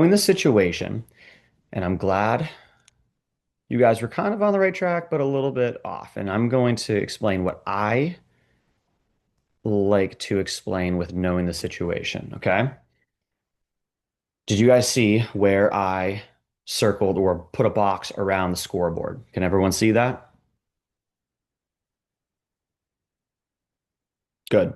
knowing the situation, and I'm glad you guys were kind of on the right track, but a little bit off. And I'm going to explain what I like to explain with knowing the situation. Okay. Did you guys see where I circled or put a box around the scoreboard? Can everyone see that? Good.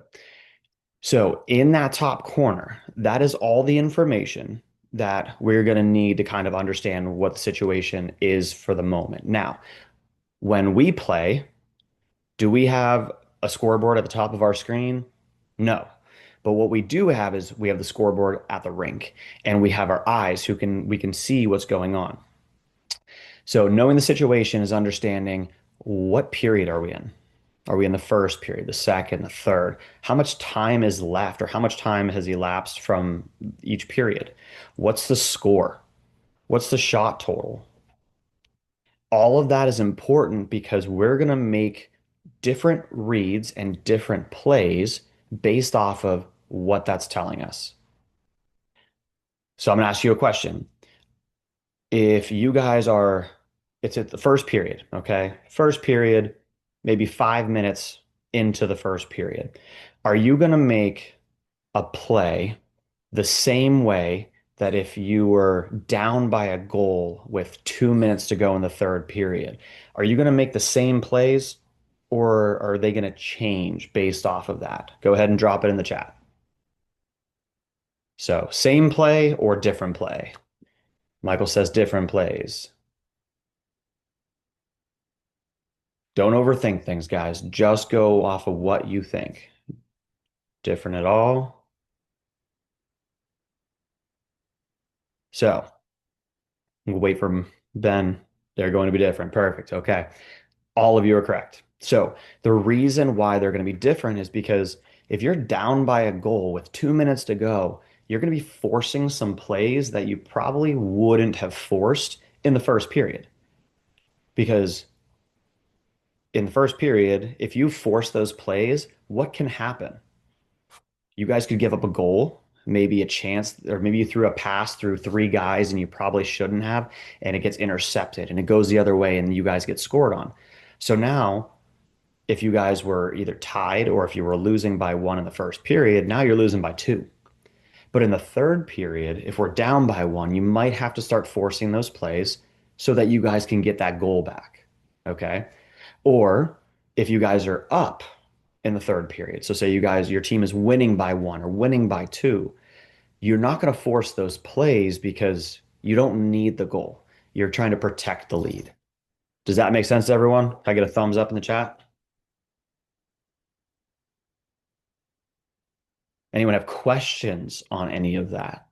So in that top corner, that is all the information that we're going to need to kind of understand what the situation is for the moment. Now, when we play, do we have a scoreboard at the top of our screen? No. But what we do have is we have the scoreboard at the rink and we have our eyes who can we can see what's going on. So knowing the situation is understanding what period are we in? Are we in the first period, the second, the third? How much time is left or how much time has elapsed from each period? What's the score? What's the shot total? All of that is important because we're going to make different reads and different plays based off of what that's telling us. So I'm going to ask you a question. If you guys are, it's at the first period, okay? First period, maybe 5 minutes into the first period. Are you going to make a play the same way that if you were down by a goal with 2 minutes to go in the third period? Are you going to make the same plays or are they going to change based off of that? Go ahead and drop it in the chat. So, same play or different play? Michael says different plays. Don't overthink things, guys. Just go off of what you think. Different at all? So, we'll wait for Ben. They're going to be different. Perfect. Okay. All of you are correct. So the reason why they're going to be different is because if you're down by a goal with 2 minutes to go, you're going to be forcing some plays that you probably wouldn't have forced in the first period. Because in the first period, if you force those plays, what can happen? You guys could give up a goal, maybe a chance, or maybe you threw a pass through three guys and you probably shouldn't have, and it gets intercepted and it goes the other way and you guys get scored on. So now if you guys were either tied or if you were losing by one in the first period, now you're losing by two. But in the third period, if we're down by one, you might have to start forcing those plays so that you guys can get that goal back. Okay. Or if you guys are up in the third period, so say you guys, your team is winning by one or winning by two, you're not going to force those plays because you don't need the goal. You're trying to protect the lead. Does that make sense to everyone? Can I get a thumbs up in the chat? Anyone have questions on any of that?